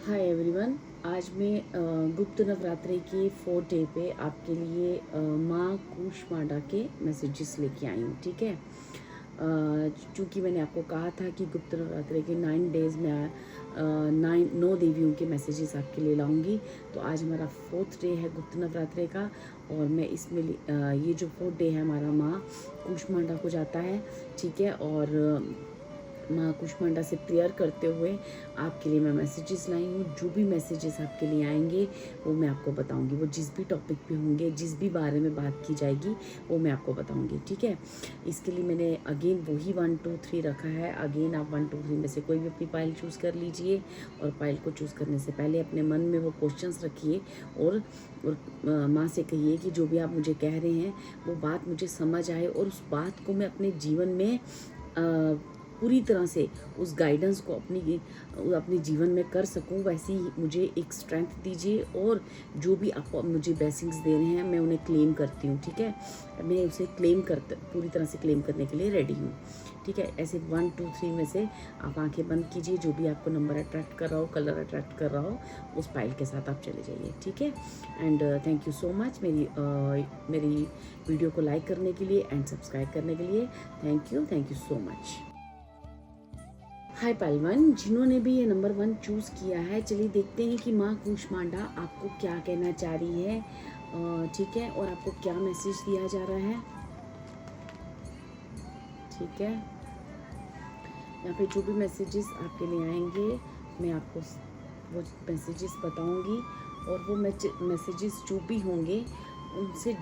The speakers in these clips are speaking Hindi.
Hi everyone. आज मैं गुप्त नवरात्रि की 4th डे पे आपके लिए माँ कूष्मांडा के मैसेजेस लेके आई हूँ। ठीक है, चूँकि मैंने आपको कहा था कि गुप्त नवरात्रि के 9 डेज़ में 9 देवियों के मैसेजेस आपके लिए लाऊंगी। तो आज हमारा 4th डे है गुप्त नवरात्रि का, और मैं इसमें ये जो 4th डे है हमारा माँ कूष्मांडा को जाता है। ठीक है, और माँ कूष्मांडा से प्रेयर करते हुए आपके लिए मैं मैसेजेस लाई हूँ। जो भी मैसेजेस आपके लिए आएंगे वो मैं आपको बताऊँगी। वो जिस भी टॉपिक पे होंगे, जिस भी बारे में बात की जाएगी, वो मैं आपको बताऊँगी। ठीक है, इसके लिए मैंने अगेन वही 1 2 3 रखा है। अगेन आप 1 2 3 में से कोई भी अपनी पाइल चूज़ कर लीजिए, और पाइल को चूज़ करने से पहले अपने मन में वो क्वेश्चंस रखिए, और माँ से कहिए कि जो भी आप मुझे कह रहे हैं वो बात मुझे समझ आए, और उस बात को मैं अपने जीवन में पूरी तरह से उस गाइडेंस को अपने जीवन में कर सकूं। वैसे ही मुझे एक स्ट्रेंथ दीजिए, और जो भी आप मुझे ब्लेसिंग्स दे रहे हैं मैं उन्हें क्लेम करती हूँ। ठीक है, मैं उसे पूरी तरह से क्लेम करने के लिए रेडी हूँ। ठीक है, ऐसे 1 2 3 में से आप आंखें बंद कीजिए। जो भी आपको नंबर अट्रैक्ट कर रहा हो, कलर अट्रैक्ट कर रहा हो, उस पाइल के साथ आप चले जाइए। ठीक है, and thank you so much मेरी वीडियो को लाइक करने के लिए एंड सब्सक्राइब करने के लिए। Thank you so much. Hi पहलवान, जिन्होंने भी ये नंबर 1 चूज़ किया है, चलिए देखते हैं कि माँ कूष्मांडा आपको क्या कहना चाह रही है। ठीक है, और आपको क्या मैसेज दिया जा रहा है। ठीक है, यहाँ पे जो भी मैसेजेस आपके लिए आएंगे मैं आपको वो मैसेजेस बताऊंगी, और वो मैसेजेस जो भी होंगे उनसे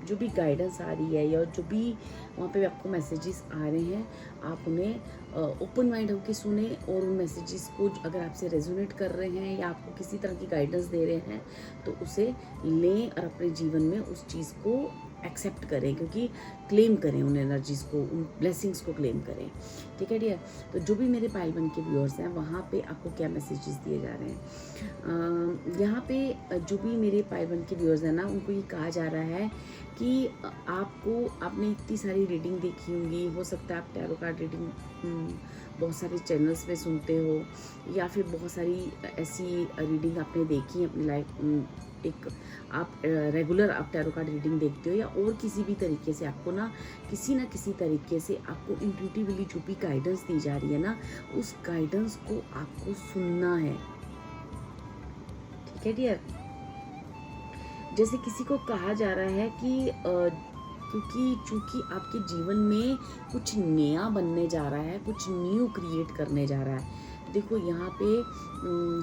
जो भी गाइडेंस आ रही है, या जो भी वहाँ पे आपको मैसेजेस आ रहे हैं, आप उन्हें ओपन माइंड होकर सुने, और उन मैसेजेस को अगर आपसे रेजोनेट कर रहे हैं या आपको किसी तरह की गाइडेंस दे रहे हैं तो उसे लें और अपने जीवन में उस चीज़ को एक्सेप्ट करें, क्योंकि क्लेम करें उन एनर्जीज़ को, उन ब्लेसिंग्स को क्लेम करें। ठीक है डियर, तो जो भी मेरे पाइल बन के व्यूअर्स हैं वहाँ पे आपको क्या मैसेजेस दिए जा रहे हैं। यहाँ पे जो भी मेरे पाइल बन के व्यूअर्स हैं ना, उनको ये कहा जा रहा है कि आपने इतनी सारी रीडिंग देखी होंगी। हो सकता है आप टैरो कार्ड रीडिंग बहुत सारे चैनल्स में सुनते हो, या फिर बहुत सारी ऐसी रीडिंग आपने देखी है अपनी लाइफ। एक आप रेगुलर आप टैरो कार्ड रीडिंग देखते हो, या और किसी भी तरीके से आपको किसी तरीके से आपको इंट्यूटिवली जो भी गाइडेंस दी जा रही है ना, उस गाइडेंस को आपको सुनना है। ठीक है डियर, जैसे किसी को कहा जा रहा है कि चूंकि आपके जीवन में कुछ नया बनने जा रहा है, कुछ न्यू क्रिएट करने जा रहा है। देखो यहाँ पे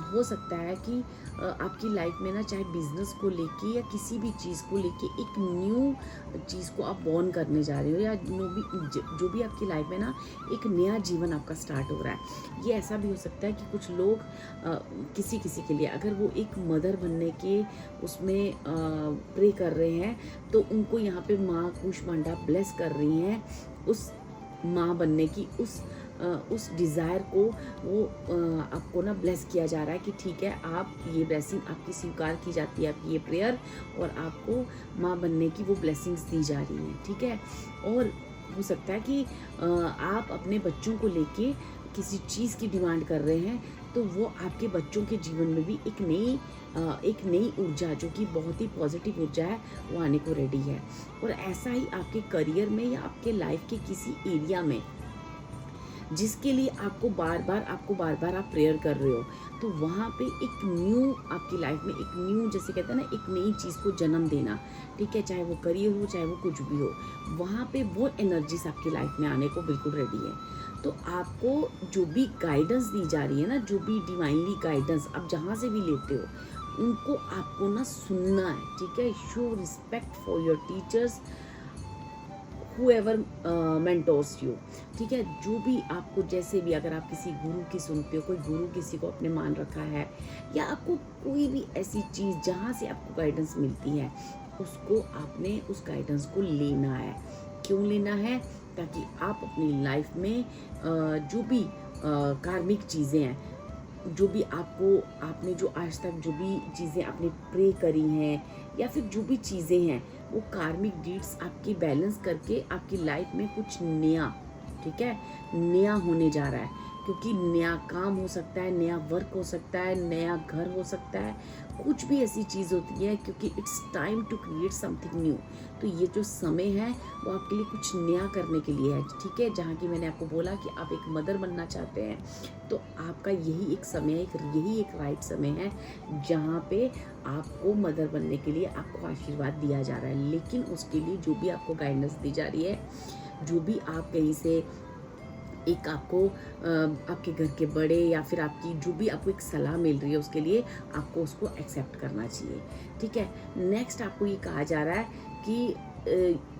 हो सकता है कि आपकी लाइफ में ना, चाहे बिजनेस को लेके या किसी भी चीज़ को लेके एक न्यू चीज़ को आप बॉर्न करने जा रहे हो, या जो भी आपकी लाइफ में ना एक नया जीवन आपका स्टार्ट हो रहा है। ये ऐसा भी हो सकता है कि कुछ लोग किसी के लिए अगर वो एक मदर बनने के उसमें प्रे कर रहे हैं, तो उनको यहाँ पे माँ कूष्मांडा ब्लेस कर रही हैं उस माँ बनने की, उस डिज़ायर को वो आपको ना ब्लेस किया जा रहा है कि ठीक है, आप ये ब्लेसिंग आपकी स्वीकार की जाती है, आपकी ये प्रेयर, और आपको माँ बनने की वो ब्लेसिंग्स दी जा रही हैं। ठीक है, और हो सकता है कि आप अपने बच्चों को लेके किसी चीज़ की डिमांड कर रहे हैं, तो वो आपके बच्चों के जीवन में भी एक नई ऊर्जा, जो कि बहुत ही पॉजिटिव ऊर्जा है, वो आने को रेडी है। और ऐसा ही आपके करियर में या आपके लाइफ के किसी एरिया में जिसके लिए आपको बार बार आप प्रेयर कर रहे हो, तो वहाँ पे एक न्यू आपकी लाइफ में एक न्यू, जैसे कहते हैं ना, एक नई चीज़ को जन्म देना। ठीक है, चाहे वो करियर हो, चाहे वो कुछ भी हो, वहाँ पे वो एनर्जीज आपकी लाइफ में आने को बिल्कुल रेडी है। तो आपको जो भी गाइडेंस दी जा रही है ना, जो भी डिवाइनली गाइडेंस आप जहाँ से भी लेते हो, उनको आपको ना सुनना है। ठीक है, show respect for your teachers, whoever mentors you। ठीक है, जो भी आपको, जैसे भी अगर आप किसी गुरु की सुनते हो, कोई गुरु किसी को अपने मान रखा है, या आपको कोई भी ऐसी चीज़ जहाँ से आपको गाइडेंस मिलती है, उसको आपने उस गाइडेंस को लेना है। क्यों लेना है? ताकि आप अपनी लाइफ में जो भी कार्मिक चीज़ें हैं, जो भी आपने जो आज तक जो भी चीज़ें आपने प्रे करी हैं, या फिर जो भी चीज़ें हैं, वो कार्मिक डीड्स आपकी बैलेंस करके आपकी लाइफ में कुछ नया, ठीक है, नया होने जा रहा है। क्योंकि नया काम हो सकता है, नया वर्क हो सकता है, नया घर हो सकता है, कुछ भी ऐसी चीज़ होती है, क्योंकि it's time to create something new. तो ये जो समय है वो आपके लिए कुछ नया करने के लिए है, ठीक है। जहाँ की मैंने आपको बोला कि आप एक मदर बनना चाहते हैं, तो आपका यही एक समय है, यही एक राइट समय है जहाँ पे आपको मदर बनने के लिए आपको आशीर्वाद दिया जा रहा है। लेकिन उसके लिए जो भी आपको गाइडेंस दी जा रही है, जो भी आप कहीं से एक आपको आपके घर के बड़े या फिर आपकी जो भी आपको एक सलाह मिल रही है, उसके लिए आपको उसको एक्सेप्ट करना चाहिए, ठीक है। नेक्स्ट आपको ये कहा जा रहा है कि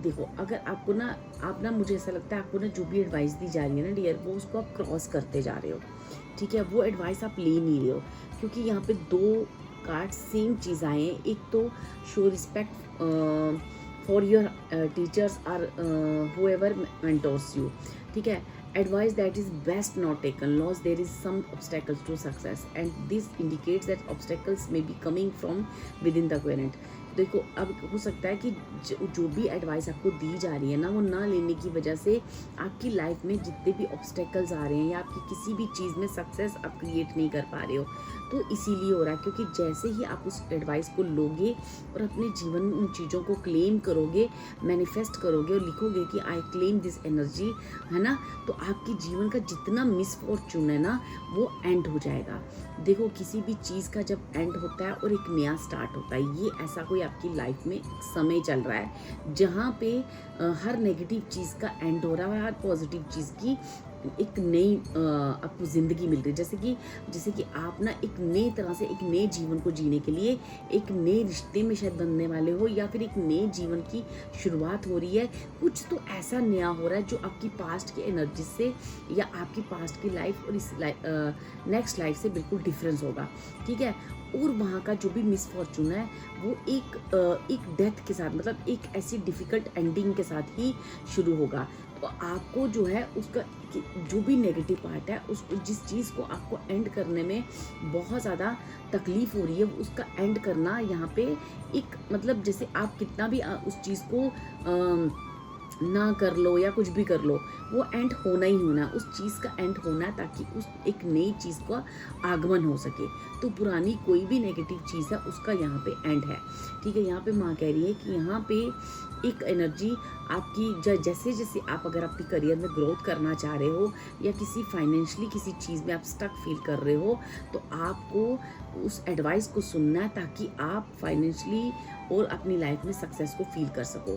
देखो, अगर आपको ना आप ना मुझे ऐसा लगता है आपको ना जो भी एडवाइस दी जा रही है ना डियर, वो उसको आप क्रॉस करते जा रहे हो, ठीक है। वो एडवाइस आप ले नहीं रहे हो, क्योंकि यहाँ पे दो कार्ड सेम चीज़ आए हैं। एक तो show respect for your teachers or whoever mentors you, ठीक है। Advice that is best not taken, loss there is some obstacles to success and this indicates that obstacles may be coming from within the coherent। देखो, अब हो सकता है कि जो भी एडवाइस आपको दी जा रही है ना, वो ना लेने की वजह से आपकी लाइफ में जितने भी ऑब्स्टेकल्स आ रहे हैं या आपकी किसी भी चीज़ में सक्सेस आप क्रिएट नहीं कर पा रहे हो, तो इसीलिए हो रहा है। क्योंकि जैसे ही आप उस एडवाइस को लोगे और अपने जीवन में उन चीज़ों को क्लेम करोगे, मैनिफेस्ट करोगे और लिखोगे कि आई क्लेम दिस एनर्जी, है ना, तो आपके जीवन का जितना मिसफॉर्चून है ना, वो एंड हो जाएगा। देखो, किसी भी चीज़ का जब एंड होता है और एक नया स्टार्ट होता है, ये ऐसा कोई आपकी लाइफ में समय चल रहा है जहाँ पे हर नेगेटिव चीज़ का एंड हो रहा है, हर पॉजिटिव चीज़ की एक नई आपको ज़िंदगी मिल रही है। जैसे कि आप ना एक नई तरह से एक नए जीवन को जीने के लिए एक नए रिश्ते में शायद बनने वाले हो, या फिर एक नए जीवन की शुरुआत हो रही है। कुछ तो ऐसा नया हो रहा है जो आपकी पास्ट की एनर्जी से या आपकी पास्ट की लाइफ और इस नेक्स्ट लाइफ से बिल्कुल डिफरेंस होगा, ठीक है। और वहाँ का जो भी मिसफॉर्चून है वो एक डेथ के साथ, मतलब एक ऐसी डिफ़िकल्ट एंडिंग के साथ ही शुरू होगा। तो आपको जो है उसका जो भी नेगेटिव पार्ट है, उसको जिस चीज़ को आपको एंड करने में बहुत ज़्यादा तकलीफ़ हो रही है, उसका एंड करना यहाँ पे एक, मतलब जैसे आप कितना भी उस चीज़ को ना कर लो या कुछ भी कर लो, वो एंड होना ही होना है, उस चीज़ का एंड होना है, ताकि उस एक नई चीज़ का आगमन हो सके। तो पुरानी कोई भी नेगेटिव चीज़ है उसका यहाँ पे एंड है, ठीक है। यहाँ पे माँ कह रही है कि यहाँ पे एक एनर्जी आपकी जैसे जैसे आप अगर अपनी करियर में ग्रोथ करना चाह रहे हो या किसी फाइनेंशियली किसी चीज़ में आप स्टक फील कर रहे हो, तो आपको उस एडवाइस को सुनना है ताकि आप फाइनेंशियली और अपनी लाइफ में सक्सेस को फील कर सको।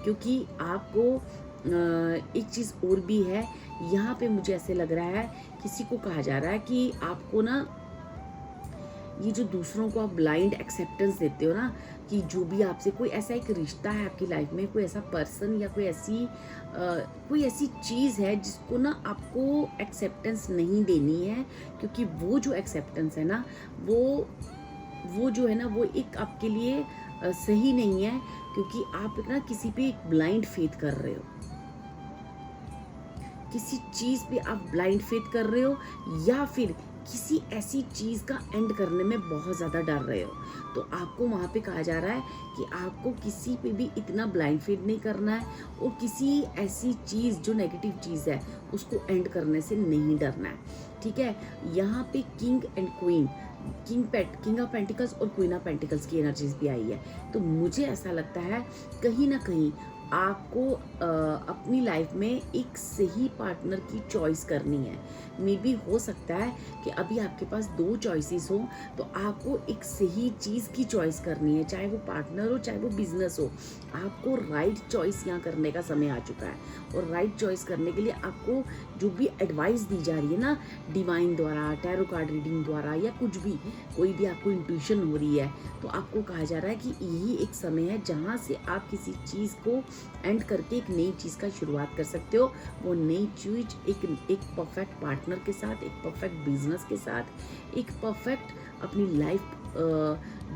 क्योंकि आपको एक चीज़ और भी है यहाँ पे, मुझे ऐसे लग रहा है किसी को कहा जा रहा है कि आपको ना ये जो दूसरों को आप ब्लाइंड एक्सेप्टेंस देते हो ना, कि जो भी आपसे कोई ऐसा एक रिश्ता है आपकी लाइफ में, कोई ऐसा पर्सन या कोई ऐसी चीज़ है जिसको ना आपको एक्सेप्टेंस नहीं देनी है, क्योंकि वो जो एक्सेप्टेंस है ना, वो जो है ना, वो एक आपके लिए सही नहीं है, क्योंकि आप ना किसी पे एक ब्लाइंड फेथ कर रहे हो, किसी चीज़ पे आप ब्लाइंड फेथ कर रहे हो, या फिर किसी ऐसी चीज़ का एंड करने में बहुत ज़्यादा डर रहे हो। तो आपको वहाँ पे कहा जा रहा है कि आपको किसी पे भी इतना ब्लाइंड फेथ नहीं करना है, और किसी ऐसी चीज़ जो नेगेटिव चीज़ है उसको एंड करने से नहीं डरना है, ठीक है। यहाँ पे king and queen, king of pentacles और क्वीन ऑफ पेंटिकल्स की एनर्जीज भी आई है। तो मुझे ऐसा लगता है कहीं ना कहीं आपको अपनी लाइफ में एक सही पार्टनर की चॉइस करनी है। मे बी हो सकता है कि अभी आपके पास 2 चॉइसेस हो, तो आपको एक सही चीज़ की चॉइस करनी है, चाहे वो पार्टनर हो चाहे वो बिजनेस हो। आपको राइट चॉइस यहाँ करने का समय आ चुका है, और राइट चॉइस करने के लिए आपको जो भी एडवाइस दी जा रही है ना, डिवाइन द्वारा, टैरो कार्ड रीडिंग द्वारा, या कुछ भी कोई भी आपको इंट्यूशन हो रही है, तो आपको कहा जा रहा है कि यही एक समय है जहाँ से आप किसी चीज़ को एंड करके एक नई चीज़ का शुरुआत कर सकते हो। वो नई चीज़ एक परफेक्ट पार्टनर के साथ, एक परफेक्ट बिजनेस के साथ, एक परफेक्ट अपनी लाइफ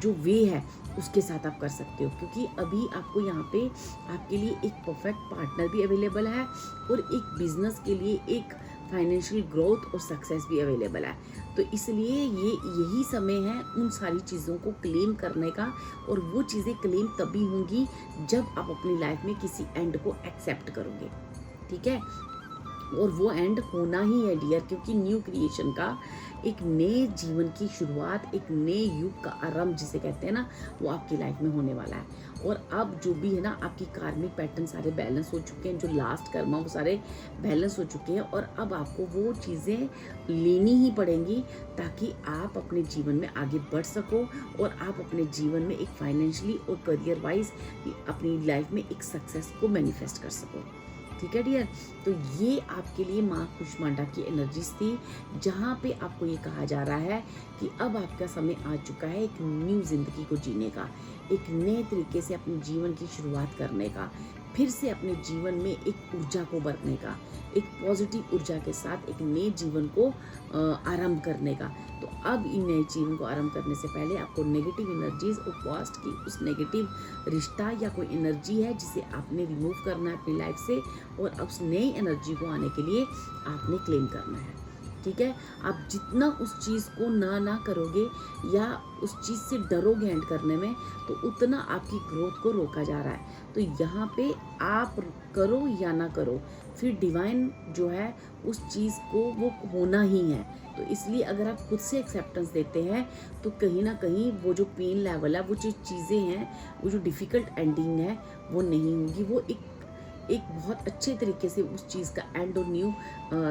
जो वे है उसके साथ आप कर सकते हो। क्योंकि अभी आपको यहाँ पे आपके लिए एक परफेक्ट पार्टनर भी अवेलेबल है, और एक बिजनेस के लिए एक फाइनेंशियल ग्रोथ और सक्सेस भी अवेलेबल है। तो इसलिए यही समय है उन सारी चीज़ों को क्लेम करने का, और वो चीज़ें क्लेम तभी होंगी जब आप अपनी लाइफ में किसी एंड को एक्सेप्ट करोगे, ठीक है। और वो एंड होना ही है डियर, क्योंकि न्यू क्रिएशन का, एक नए जीवन की शुरुआत, एक नए युग का आरंभ जिसे कहते हैं ना, वो आपकी लाइफ में होने वाला है। और अब जो भी है ना, आपकी कार्मिक पैटर्न सारे बैलेंस हो चुके हैं, जो लास्ट कर्मा वो सारे बैलेंस हो चुके हैं, और अब आपको वो चीज़ें लेनी ही पड़ेंगी ताकि आप अपने जीवन में आगे बढ़ सको और आप अपने जीवन में एक फाइनेंशियली और करियर वाइज अपनी लाइफ में एक सक्सेस को मैनिफेस्ट कर सको। ठीक है डियर, तो ये आपके लिए माँ कुष्मांडा की एनर्जीज थी, जहाँ पे आपको ये कहा जा रहा है कि अब आपका समय आ चुका है एक न्यू जिंदगी को जीने का, एक नए तरीके से अपने जीवन की शुरुआत करने का, फिर से अपने जीवन में एक ऊर्जा को भरने का, एक पॉजिटिव ऊर्जा के साथ एक नए जीवन को आरंभ करने का। तो अब इन नए जीवन को आरंभ करने से पहले आपको नेगेटिव एनर्जीज और पास्ट की उस नेगेटिव रिश्ता या कोई एनर्जी है जिसे आपने रिमूव करना है अपनी लाइफ से, और उस नई एनर्जी को आने के लिए आपने क्लेम करना है। ठीक है, आप जितना उस चीज़ को ना करोगे या उस चीज़ से डरोगे एंड करने में, तो उतना आपकी ग्रोथ को रोका जा रहा है। तो यहाँ पे आप करो या ना करो, फिर डिवाइन जो है उस चीज़ को वो होना ही है। तो इसलिए अगर आप खुद से एक्सेप्टेंस देते हैं तो कहीं ना कहीं वो जो पेन लेवल है, वो जो चीज़ें हैं, वो जो डिफ़िकल्ट एंडिंग है वो नहीं होगी, वो एक बहुत अच्छे तरीके से उस चीज़ का एंड और न्यू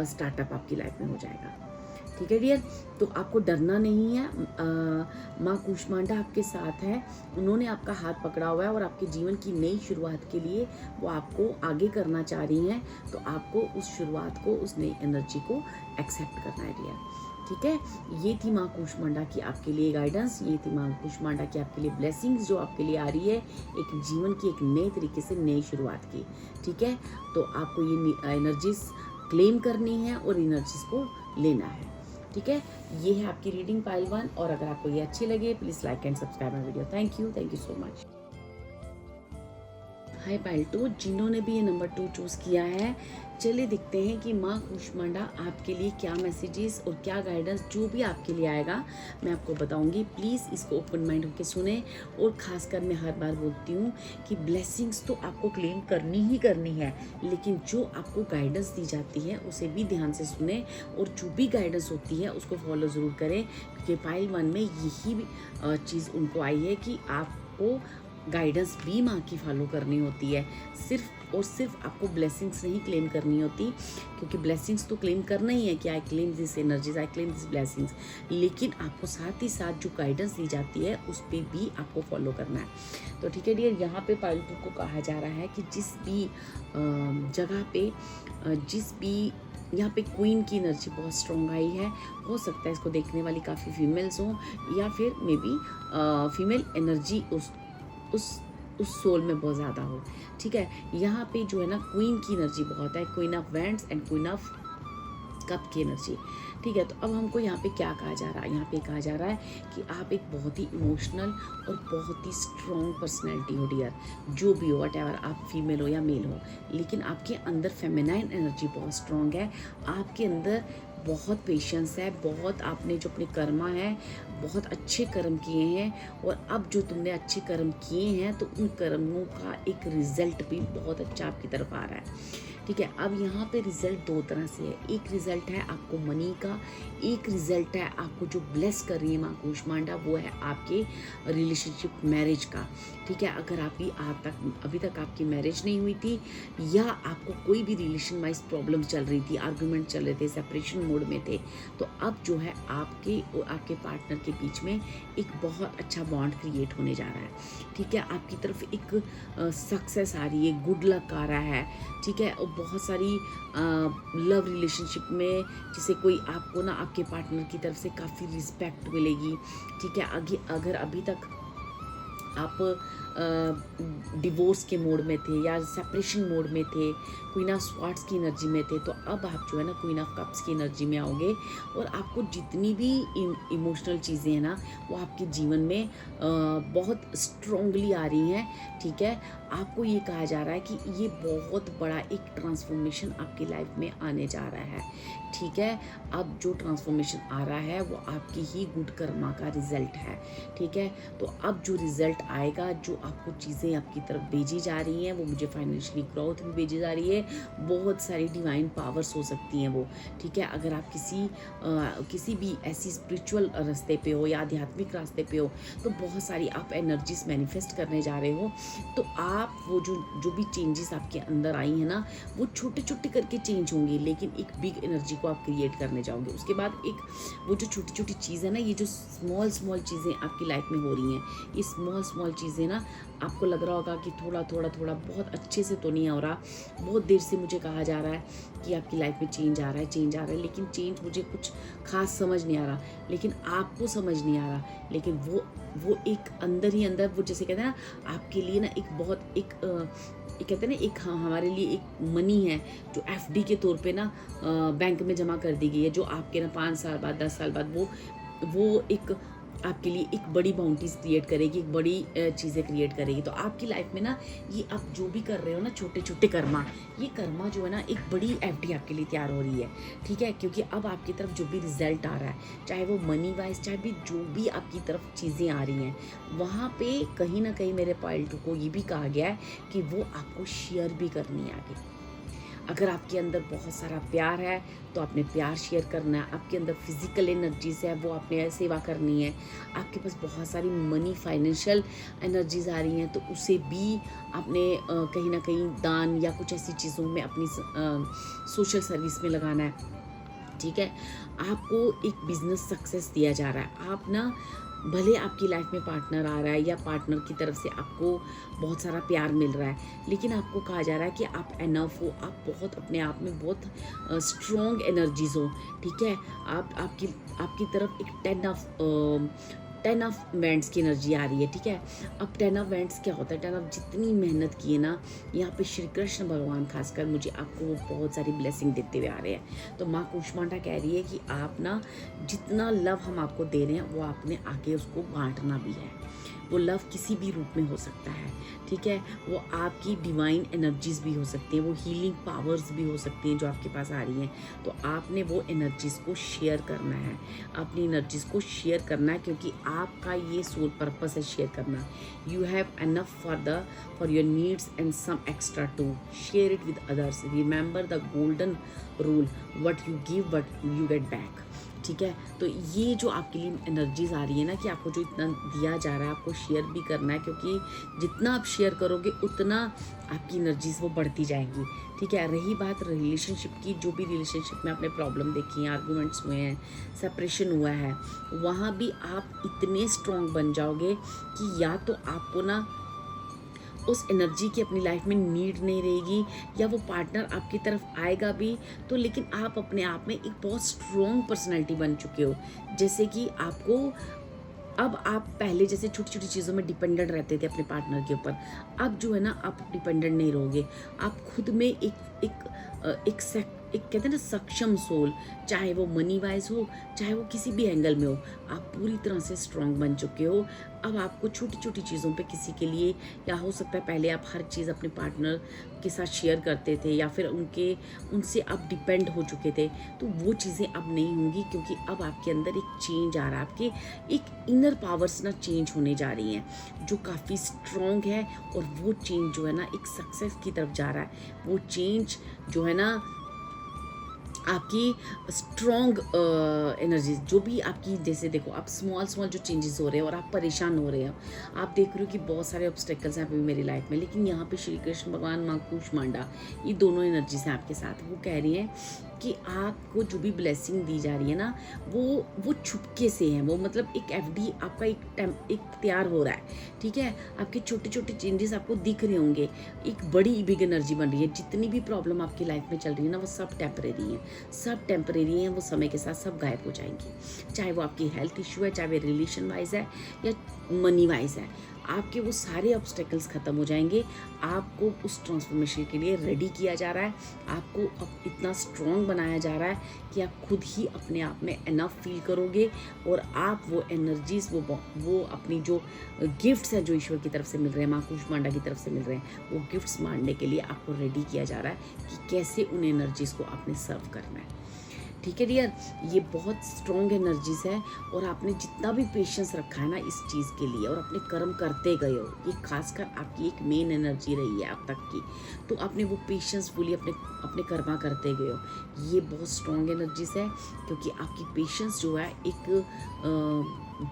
स्टार्टअप आपकी लाइफ में हो जाएगा। ठीक है डियर, तो आपको डरना नहीं है। माँ कुष्मांडा आपके साथ है, उन्होंने आपका हाथ पकड़ा हुआ है और आपके जीवन की नई शुरुआत के लिए वो आपको आगे करना चाह रही हैं। तो आपको उस शुरुआत को, उस नई एनर्जी को एक्सेप्ट करना है डियर। ठीक है, ये थी माँ कुष्मांडा की आपके लिए गाइडेंस, ये थी माँ कुष्मांडा की आपके लिए ब्लेसिंग्स जो आपके लिए आ रही है एक जीवन की एक नए तरीके से नई शुरुआत की। ठीक है, तो आपको ये एनर्जीज क्लेम करनी है और एनर्जीज को लेना है। ठीक है, ये है आपकी रीडिंग पाइल 1, और अगर आपको ये अच्छी लगे please like and subscribe my video. Thank you so much. Hi pile 2, जिन्होंने भी ये नंबर 2 चूज़ किया है, चलिए देखते हैं कि माँ कुष्मांडा आपके लिए क्या मैसेजेस और क्या गाइडेंस जो भी आपके लिए आएगा मैं आपको बताऊंगी। प्लीज़ इसको ओपन माइंड होकर सुने, और ख़ासकर मैं हर बार बोलती हूँ कि ब्लेसिंग्स तो आपको क्लेम करनी ही करनी है, लेकिन जो आपको गाइडेंस दी जाती है उसे भी ध्यान से सुने, और जो भी गाइडेंस होती है उसको फॉलो ज़रूर करें, क्योंकि पाइल 1 में यही चीज़ उनको आई है कि आपको गाइडेंस भी माँ की फॉलो करनी होती है। सिर्फ और सिर्फ आपको ब्लेसिंग्स नहीं क्लेम करनी होती, क्योंकि ब्लेसिंग्स तो क्लेम करना ही है कि I claim this energies, I claim this blessings, लेकिन आपको साथ ही साथ जो गाइडेंस दी जाती है उस पर भी आपको फॉलो करना है। तो ठीक है डियर, यहाँ पे पाइल 2 को कहा जा रहा है कि जिस भी जगह पे यहाँ पे क्वीन की एनर्जी बहुत स्ट्रॉन्ग आई है, हो सकता है इसको देखने वाली काफ़ी फीमेल्स हों, या फिर मे बी फीमेल एनर्जी उस सोल में बहुत ज़्यादा हो। ठीक है, यहाँ पे जो है ना क्वीन की एनर्जी बहुत है, queen of wands and queen of cup की एनर्जी। ठीक है, तो अब हमको यहाँ पे क्या कहा जा रहा है, यहाँ पे कहा जा रहा है कि आप एक बहुत ही इमोशनल और बहुत ही स्ट्रॉन्ग पर्सनैलिटी हो डियर, जो भी हो, वट एवर, आप फीमेल हो या मेल हो, लेकिन आपके अंदर फेमिनाइन एनर्जी बहुत स्ट्रॉन्ग है, आपके अंदर बहुत पेशेंस है, बहुत आपने जो अपने कर्मा है बहुत अच्छे कर्म किए हैं, और अब जो तुमने अच्छे कर्म किए हैं तो उन कर्मों का एक रिजल्ट भी बहुत अच्छा आपकी तरफ आ रहा है। ठीक है, अब यहाँ पे रिजल्ट 2 तरह से है, एक रिजल्ट है आपको मनी का, एक रिजल्ट है आपको जो ब्लेस कर रही है माँ कुष्मांडा, वो है आपके रिलेशनशिप मैरिज का। ठीक है, अगर आपकी अभी तक आपकी मैरिज नहीं हुई थी, या आपको कोई भी रिलेशन वाइज प्रॉब्लम चल रही थी, आर्गूमेंट चल रहे थे, सेपरेशन मोड में थे, तो अब जो है आपके और आपके पार्टनर के बीच में एक बहुत अच्छा बॉन्ड क्रिएट होने जा रहा है। ठीक है, आपकी तरफ एक सक्सेस आ रही है, गुड लक आ रहा है। ठीक है, और बहुत सारी लव रिलेशनशिप में जिसे कोई आपको ना आपके पार्टनर की तरफ से काफ़ी रिस्पेक्ट मिलेगी। ठीक है, अगर अभी तक आप डिवोर्स के मोड में थे या सेपरेशन मोड में थे, क्वीन ऑफ स्वॉर्ड्स की एनर्जी में थे, तो अब आप जो है ना क्वीन ऑफ कप्स की एनर्जी में आओगे, और आपको जितनी भी इमोशनल चीज़ें हैं ना वो आपके जीवन में बहुत स्ट्रॉन्गली आ रही हैं। ठीक है, आपको ये कहा जा रहा है कि ये बहुत बड़ा एक ट्रांसफॉर्मेशन आपकी लाइफ में आने जा रहा है। ठीक है, अब जो ट्रांसफॉर्मेशन आ रहा है वो आपकी ही गुड कर्मा का रिजल्ट है। ठीक है, तो अब जो रिजल्ट आएगा, जो आपको चीज़ें आपकी तरफ भेजी जा रही हैं, वो मुझे फाइनेंशियली ग्रोथ भी भेजी जा रही है, बहुत सारी डिवाइन पावर्स हो सकती हैं वो, ठीक है। अगर आप किसी भी ऐसी स्पिरिचुअल रास्ते पे हो या आध्यात्मिक रास्ते पे हो, तो बहुत सारी आप एनर्जीज मैनिफेस्ट करने जा रहे हो, तो आप वो जो भी चेंजेस आपके अंदर आई हैं ना, वो छोटे छोटे करके चेंज होंगी, लेकिन एक बिग एनर्जी को आप क्रिएट करने जाओगे। उसके बाद एक वो जो छोटी छोटी चीज़ है ना, ये जो स्मॉल स्मॉल चीज़ें आपकी लाइफ में हो रही हैं, ये स्मॉल स्मॉल चीज़ें ना, आपको लग रहा होगा कि थोड़ा थोड़ा थोड़ा बहुत अच्छे से तो नहीं हो रहा, बहुत देर से मुझे कहा जा रहा है कि आपकी लाइफ में चेंज आ रहा है, चेंज आ रहा है, लेकिन चेंज मुझे कुछ खास समझ नहीं आ रहा, लेकिन आपको समझ नहीं आ रहा। लेकिन वो एक अंदर ही अंदर, वो जैसे कहते हैं ना, आपके लिए ना एक बहुत एक कहते हैं ना, एक हमारे लिए एक मनी है जो एफडी के तौर पे ना बैंक में जमा कर दी गई है, जो आपके ना 5 साल बाद 10 साल बाद वो एक आपके लिए एक बड़ी बाउंड्रीज क्रिएट करेगी, एक बड़ी चीज़ें क्रिएट करेगी। तो आपकी लाइफ में ना, ये आप जो भी कर रहे हो ना, छोटे छोटे कर्मा, ये कर्मा जो है ना, एक बड़ी एफडी आपके लिए तैयार हो रही है, ठीक है। क्योंकि अब आपकी तरफ जो भी रिजल्ट आ रहा है, चाहे वो मनी वाइज, चाहे भी जो भी आपकी तरफ चीज़ें आ रही हैं, वहाँ पे कहीं ना कहीं मेरे पाइल्टू को ये भी कहा गया है कि वो आपको शेयर भी करनी है आगे। अगर आपके अंदर बहुत सारा प्यार है तो आपने प्यार शेयर करना है, आपके अंदर फिजिकल एनर्जीज है वो आपने सेवा करनी है, आपके पास बहुत सारी मनी फाइनेंशियल एनर्जीज आ रही हैं तो उसे भी आपने कहीं ना कहीं दान या कुछ ऐसी चीज़ों में अपनी सोशल सर्विस में लगाना है, ठीक है। आपको एक बिजनेस सक्सेस दिया जा रहा है, आप ना भले आपकी लाइफ में पार्टनर आ रहा है या पार्टनर की तरफ से आपको बहुत सारा प्यार मिल रहा है, लेकिन आपको कहा जा रहा है कि आप एनफ हो, आप बहुत अपने आप में बहुत स्ट्रॉन्ग एनर्जीज हो, ठीक है। आपकी तरफ एक 10 ऑफ वेंट्स की एनर्जी आ रही है, ठीक है। अब 10 ऑफ वेंट्स क्या होता है? 10 ऑफ जितनी मेहनत की है ना, यहाँ पे श्री कृष्ण भगवान खासकर मुझे आपको बहुत सारी ब्लेसिंग देते हुए आ रहे हैं। तो माँ कुष्मांडा कह रही है कि आप ना जितना लव हम आपको दे रहे हैं वो आपने आगे उसको बांटना भी है। वो लव किसी भी रूप में हो सकता है, ठीक है। वो आपकी डिवाइन एनर्जीज भी हो सकती हैं, वो हीलिंग पावर्स भी हो सकती हैं जो आपके पास आ रही हैं। तो आपने वो एनर्जीज को शेयर करना है, अपनी एनर्जीज को शेयर करना है, क्योंकि आपका ये सोल पर्पस है शेयर करना। You have enough for your needs and some extra to share it with others. Remember the golden rule, what you give what you get back, ठीक है। तो ये जो आपके लिए एनर्जीज आ रही है ना, कि आपको जो इतना दिया जा रहा है आपको शेयर भी करना है, क्योंकि जितना आप शेयर करोगे उतना आपकी एनर्जीज वो बढ़ती जाएंगी, ठीक है। रही बात रिलेशनशिप की, जो भी रिलेशनशिप में आपने प्रॉब्लम देखी है, आर्गूमेंट्स हुए हैं, सेपरेशन हुआ है, वहाँ भी आप इतने स्ट्रॉन्ग बन जाओगे कि या तो आपको ना उस एनर्जी की अपनी लाइफ में नीड नहीं रहेगी, या वो पार्टनर आपकी तरफ आएगा भी तो, लेकिन आप अपने आप में एक बहुत स्ट्रॉन्ग पर्सनैलिटी बन चुके हो। जैसे कि आपको अब आप पहले जैसे छोटी छोटी चीज़ों में डिपेंडेंट रहते थे अपने पार्टनर के ऊपर, अब जो है ना आप डिपेंडेंट नहीं रहोगे, आप खुद में एक कहते हैं ना सक्षम सोल, चाहे वो मनी वाइज हो चाहे वो किसी भी एंगल में हो, आप पूरी तरह से स्ट्रांग बन चुके हो। अब आपको छोटी छोटी चीज़ों पे किसी के लिए, या हो सकता है पहले आप हर चीज़ अपने पार्टनर के साथ शेयर करते थे या फिर उनसे आप डिपेंड हो चुके थे, तो वो चीज़ें अब नहीं होंगी, क्योंकि अब आपके अंदर एक चेंज आ रहा है, आपके एक इनर पावर्स ना चेंज होने जा रही हैं जो काफ़ी स्ट्रॉन्ग है, और वो चेंज जो है ना एक सक्सेस की तरफ जा रहा है। वो चेंज जो है ना आपकी स्ट्रॉन्ग एनर्जी, जो भी आपकी, जैसे देखो आप स्मॉल जो चेंजेस हो रहे हैं और आप परेशान हो रहे हो, आप देख रहे हो कि बहुत सारे ऑब्स्टेकल्स हैं अभी मेरी लाइफ में, लेकिन यहाँ पे श्री कृष्ण भगवान, माँ कुष्मांडा, ये दोनों एनर्जीज हैं आपके साथ। वो कह रही हैं कि आपको जो भी ब्लेसिंग दी जा रही है ना, वो छुपके से है, वो मतलब एक एफडी आपका एक तैयार हो रहा है, ठीक है। आपके छोटे छोटे चेंजेस आपको दिख रहे होंगे, एक बड़ी बिग एनर्जी बन रही है। जितनी भी प्रॉब्लम आपकी लाइफ में चल रही है ना, वो सब टेम्परेरी हैं, सब टेम्परेरी हैं, वो समय के साथ सब गायब हो जाएंगी। चाहे वो आपकी हेल्थ इशू है, चाहे वो रिलेशन वाइज है या मनी वाइज है, आपके वो सारे ऑब्स्टेकल्स ख़त्म हो जाएंगे। आपको उस ट्रांसफॉर्मेशन के लिए रेडी किया जा रहा है, आपको अब इतना स्ट्रॉन्ग बनाया जा रहा है कि आप खुद ही अपने आप में इनफ फील करोगे, और आप वो एनर्जीज, वो अपनी जो गिफ्ट्स हैं जो ईश्वर की तरफ से मिल रहे हैं, माँ कुष्मांडा की तरफ से मिल रहे हैं, वो गिफ्ट्स मांगने के लिए आपको रेडी किया जा रहा है कि कैसे उन एनर्जीज़ को आपने सर्व करना है, ठीक है डियर, ये बहुत स्ट्रॉन्ग एनर्जीज है और आपने जितना भी पेशेंस रखा है ना इस चीज़ के लिए और अपने कर्म करते गए हो, ये खासकर आपकी एक मेन एनर्जी रही है अब तक की, तो आपने वो पेशेंसफुली अपने अपने कर्मा करते गए हो, ये बहुत स्ट्रॉन्ग एनर्जीज है, क्योंकि आपकी पेशेंस जो है एक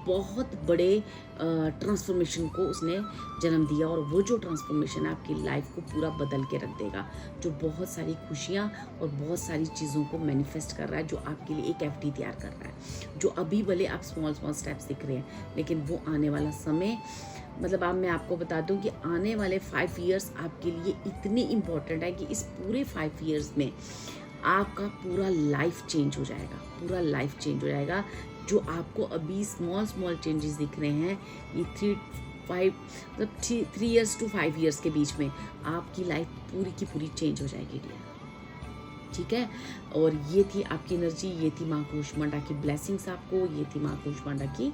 बहुत बड़े ट्रांसफॉर्मेशन को उसने जन्म दिया, और वो जो ट्रांसफॉर्मेशन है आपकी लाइफ को पूरा बदल के रख देगा, जो बहुत सारी खुशियाँ और बहुत सारी चीज़ों को मैनिफेस्ट कर रहा है, जो आपके लिए एक एफडी तैयार कर रहा है, जो अभी भले आप स्मॉल स्मॉल स्टेप्स दिख रहे हैं, लेकिन वो आने वाला समय, मतलब मैं आपको बता दूं कि आने वाले 5 इयर्स आपके लिए इतने इम्पोर्टेंट है कि इस पूरे 5 इयर्स में आपका पूरा लाइफ चेंज हो जाएगा, पूरा लाइफ चेंज हो जाएगा। जो आपको अभी स्मॉल स्मॉल चेंजेस दिख रहे हैं, ये 3 इयर्स टू 5 इयर्स के बीच में आपकी लाइफ पूरी की पूरी चेंज हो जाएगी डियर, ठीक है। और ये थी आपकी एनर्जी, ये थी माँ कूष्मांडा की ब्लेसिंग्स आपको, ये थी माँ कूष्मांडा की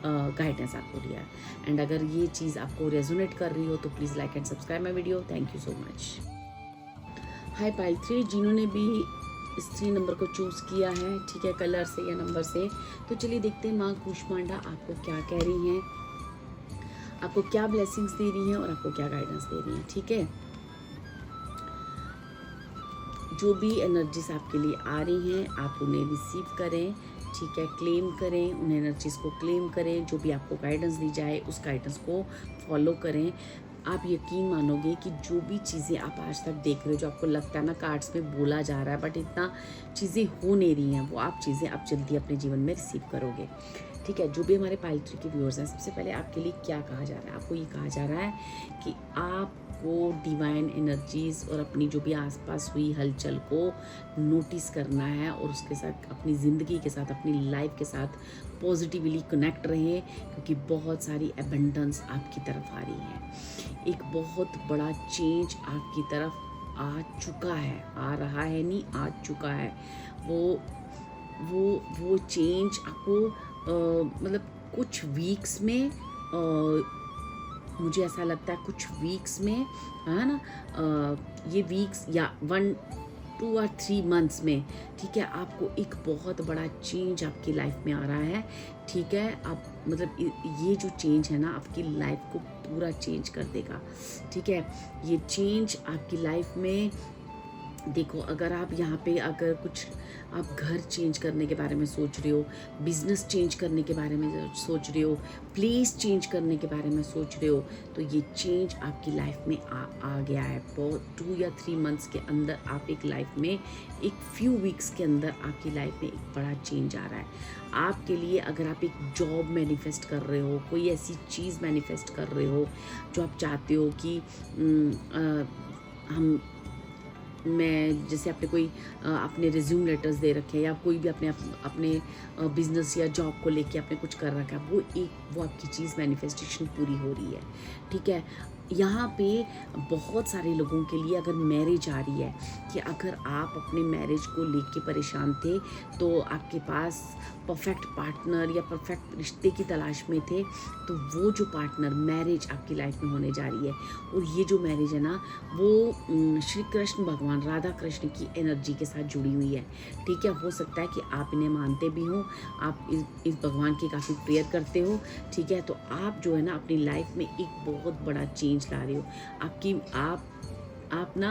गाइडेंस आपको डियर। एंड अगर ये चीज़ आपको रेजोनेट कर रही हो तो please like and subscribe my video. Thank you so much. Hi pile 3, जिन्होंने भी इस 3 नंबर को चूज़ किया है, ठीक है, कलर से या नंबर से, तो चलिए देखते हैं माँ कूष्मांडा आपको क्या कह रही हैं, आपको क्या ब्लेसिंग्स दे रही हैं और आपको क्या गाइडेंस दे रही हैं, ठीक है। जो भी एनर्जीज आपके लिए आ रही हैं आप उन्हें रिसीव करें, ठीक है, क्लेम करें, उन एनर्जीज़ को क्लेम करें, जो भी आपको गाइडेंस दी जाए उस गाइडेंस को फॉलो करें। आप यकीन मानोगे कि जो भी चीज़ें आप आज तक देख रहे हो, जो आपको लगता है ना कार्ड्स में बोला जा रहा है बट इतना चीज़ें हो नहीं रही हैं, वो आप चीज़ें आप जल्दी अपने जीवन में रिसीव करोगे, ठीक है। जो भी हमारे पाइल 3 के व्यूअर्स हैं, सबसे पहले आपके लिए क्या कहा जा रहा है, आपको ये कहा जा रहा है कि आपको डिवाइन एनर्जीज और अपनी जो भी आसपास हुई हलचल को नोटिस करना है और उसके साथ अपनी ज़िंदगी के साथ, अपनी लाइफ के साथ पॉजिटिवली कनेक्ट रहें, क्योंकि बहुत सारी एबंडेंस आपकी तरफ आ रही है। एक बहुत बड़ा चेंज आपकी तरफ आ चुका है, आ रहा है नहीं, आ चुका है। वो चेंज आपको मतलब कुछ वीक्स में, मुझे ऐसा लगता है कुछ वीक्स में, है ना, ये वीक्स या 1, 2 और 3 मंथ्स में, ठीक है, आपको एक बहुत बड़ा चेंज आपकी लाइफ में आ रहा है, ठीक है। आप मतलब ये जो चेंज है ना आपकी लाइफ को पूरा चेंज कर देगा, ठीक है। ये चेंज आपकी लाइफ में, देखो अगर आप यहाँ पे अगर कुछ आप घर चेंज करने के बारे में सोच रहे हो, बिजनेस चेंज करने के बारे में सोच रहे हो, प्लेस चेंज करने के बारे में सोच रहे हो, तो ये चेंज आपकी लाइफ में आ गया है। बहुत 2 या 3 मंथ्स के अंदर आप एक लाइफ में, एक फ्यू वीक्स के अंदर आपकी लाइफ में एक बड़ा चेंज आ रहा है आपके लिए। अगर आप एक जॉब मैनिफेस्ट कर रहे हो, कोई ऐसी चीज़ मैनिफेस्ट कर रहे हो जो आप चाहते हो कि मैं जैसे आपने कोई अपने रिज्यूम लेटर्स दे रखे हैं या कोई भी अपने बिजनेस या जॉब को लेके आपने कुछ कर रखा है, वो आपकी चीज़ मैनिफेस्टेशन पूरी हो रही है, ठीक है। यहाँ पे बहुत सारे लोगों के लिए अगर मैरिज आ रही है, कि अगर आप अपने मैरिज को लेके परेशान थे तो आपके पास परफेक्ट पार्टनर या परफेक्ट रिश्ते की तलाश में थे, तो वो जो पार्टनर मैरिज आपकी लाइफ में होने जा रही है। और ये जो मैरिज है ना वो श्री कृष्ण भगवान राधा कृष्ण की एनर्जी के साथ जुड़ी हुई है, ठीक है। हो सकता है कि आप इन्हें मानते भी हो, आप इस भगवान की काफ़ी प्रेयर करते हो, ठीक है। तो आप जो है ना अपनी लाइफ में एक बहुत बड़ा चेंज ला रहे हो। आप ना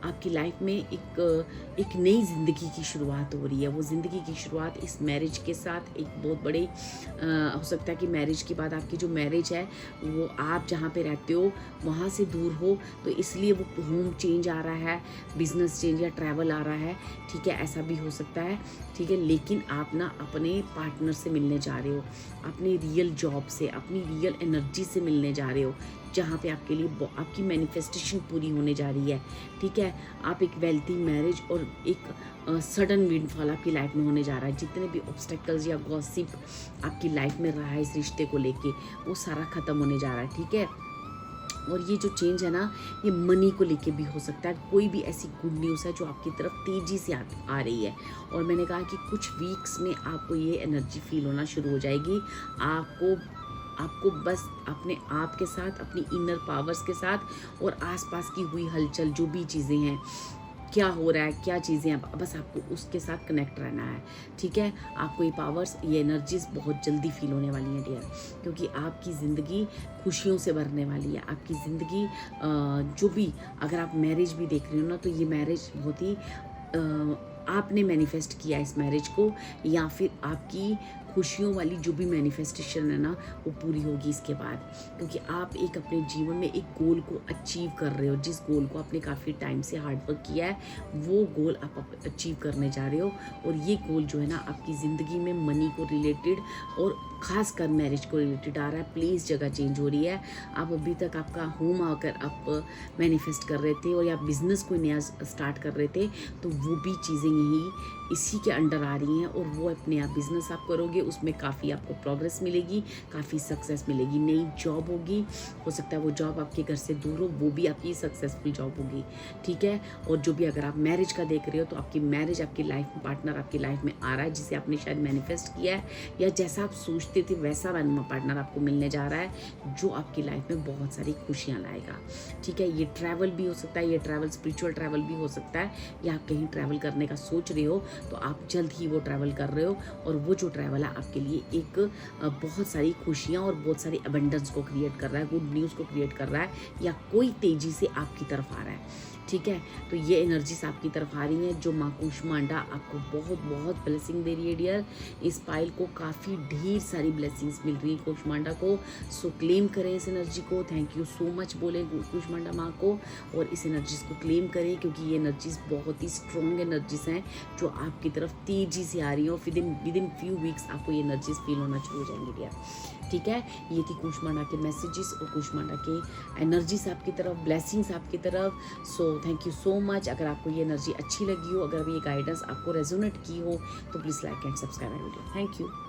आपकी लाइफ में एक नई ज़िंदगी की शुरुआत हो रही है। वो ज़िंदगी की शुरुआत इस मैरिज के साथ एक बहुत बड़े हो सकता है कि मैरिज के बाद आपकी जो मैरिज है वो आप जहाँ पे रहते हो वहाँ से दूर हो, तो इसलिए वो होम चेंज आ रहा है, बिजनेस चेंज या ट्रैवल आ रहा है, ठीक है, ऐसा भी हो सकता है, ठीक है। लेकिन आप ना अपने पार्टनर से मिलने जा रहे हो, अपनी रियल जॉब से, अपनी रियल एनर्जी से मिलने जा रहे हो, जहाँ पे आपके लिए आपकी मैनिफेस्टेशन पूरी होने जा रही है, ठीक है। आप एक वेल्थी मैरिज और एक सडन विंडफॉल आपकी लाइफ में होने जा रहा है। जितने भी ऑब्स्टेकल्स या गॉसिप आपकी लाइफ में रहा है इस रिश्ते को लेके, वो सारा ख़त्म होने जा रहा है, ठीक है। और ये जो चेंज है ना ये मनी को लेके भी हो सकता है। कोई भी ऐसी गुड न्यूज़ है जो आपकी तरफ तेज़ी से आ रही है, और मैंने कहा कि कुछ वीक्स में आपको ये एनर्जी फील होना शुरू हो जाएगी। आपको बस अपने आप के साथ, अपनी इनर पावर्स के साथ और आसपास की हुई हलचल जो भी चीज़ें हैं, क्या हो रहा है, क्या चीज़ें हैं, बस आपको उसके साथ कनेक्ट रहना है, ठीक है। आपको ये पावर्स, ये एनर्जीज बहुत जल्दी फील होने वाली हैं डियर, क्योंकि आपकी ज़िंदगी खुशियों से भरने वाली है। आपकी ज़िंदगी जो भी, अगर आप मैरिज भी देख रहे हो ना, तो ये मैरिज बहुत ही आपने मैनिफेस्ट किया इस मैरिज को, या फिर आपकी खुशियों वाली जो भी मैनिफेस्टेशन है ना, वो पूरी होगी इसके बाद, क्योंकि आप एक अपने जीवन में एक गोल को अचीव कर रहे हो। जिस गोल को आपने काफ़ी टाइम से हार्डवर्क किया है, वो गोल आप अचीव करने जा रहे हो। और ये गोल जो है ना, आपकी ज़िंदगी में मनी को रिलेटेड और ख़ासकर मैरिज को रिलेटेड आ रहा है। प्लेस, जगह चेंज हो रही है। आप अभी तक आपका होम आकर आप मैनिफेस्ट कर रहे थे, और या बिज़नेस कोई नया स्टार्ट कर रहे थे, तो वो भी चीज़ें यही इसी के अंडर आ रही हैं, और वो अपने आप बिज़नेस आप करोगे, उसमें काफ़ी आपको प्रोग्रेस मिलेगी, काफ़ी सक्सेस मिलेगी। नई जॉब होगी, हो सकता है वो जॉब आपके घर से दूर हो, वो भी आपकी सक्सेसफुल जॉब होगी, ठीक है। और जो भी, अगर आप मैरिज का देख रहे हो, तो आपकी मैरिज, आपकी लाइफ में पार्टनर आपकी लाइफ में आ रहा है, जिसे आपने शायद मैनिफेस्ट किया है, या जैसा आप सोचते थे वैसा पार्टनर आपको मिलने जा रहा है, जो आपकी लाइफ में बहुत सारी खुशियाँ लाएगा, ठीक है। ये ट्रैवल भी हो सकता है, ये ट्रैवल स्पिरिचुअल ट्रैवल भी हो सकता है, या आप कहीं ट्रैवल करने का सोच रहे हो, तो आप जल्द ही वो ट्रैवल कर रहे हो, और वो जो ट्रैवल है आपके लिए एक बहुत सारी खुशियाँ और बहुत सारी अबंडेंस को क्रिएट कर रहा है, गुड न्यूज़ को क्रिएट कर रहा है, या कोई तेज़ी से आपकी तरफ आ रहा है, ठीक है। तो ये एनर्जीज आपकी तरफ आ रही हैं, जो माँ कूष्मांडा आपको बहुत बहुत ब्लेसिंग दे रही है डियर। इस पाइल को काफ़ी ढेर सारी ब्लेसिंग्स मिल रही है कूष्मांडा को, सो क्लेम करें इस एनर्जी को। थैंक यू सो मच बोले कूष्मांडा माँ को, और इस एनर्जीज को क्लेम करें, क्योंकि ये एनर्जीज बहुत ही स्ट्रॉन्ग एनर्जीज हैं, जो आपकी तरफ तेज़ी से आ रही हैं, और विद इन फ्यू वीक्स आपको ये एनर्जीज फील होना शुरू हो जाएंगे डियर, ठीक है। ये थी कूष्मांडा के मैसेजेस और कूष्मांडा के एनर्जीज आपकी तरफ, ब्लेसिंग्स आपकी तरफ। So thank you so much. अगर आपको ये एनर्जी अच्छी लगी हो, अगर ये गाइडेंस आपको रेजोनेट की हो, तो please like and subscribe my video. Thank you.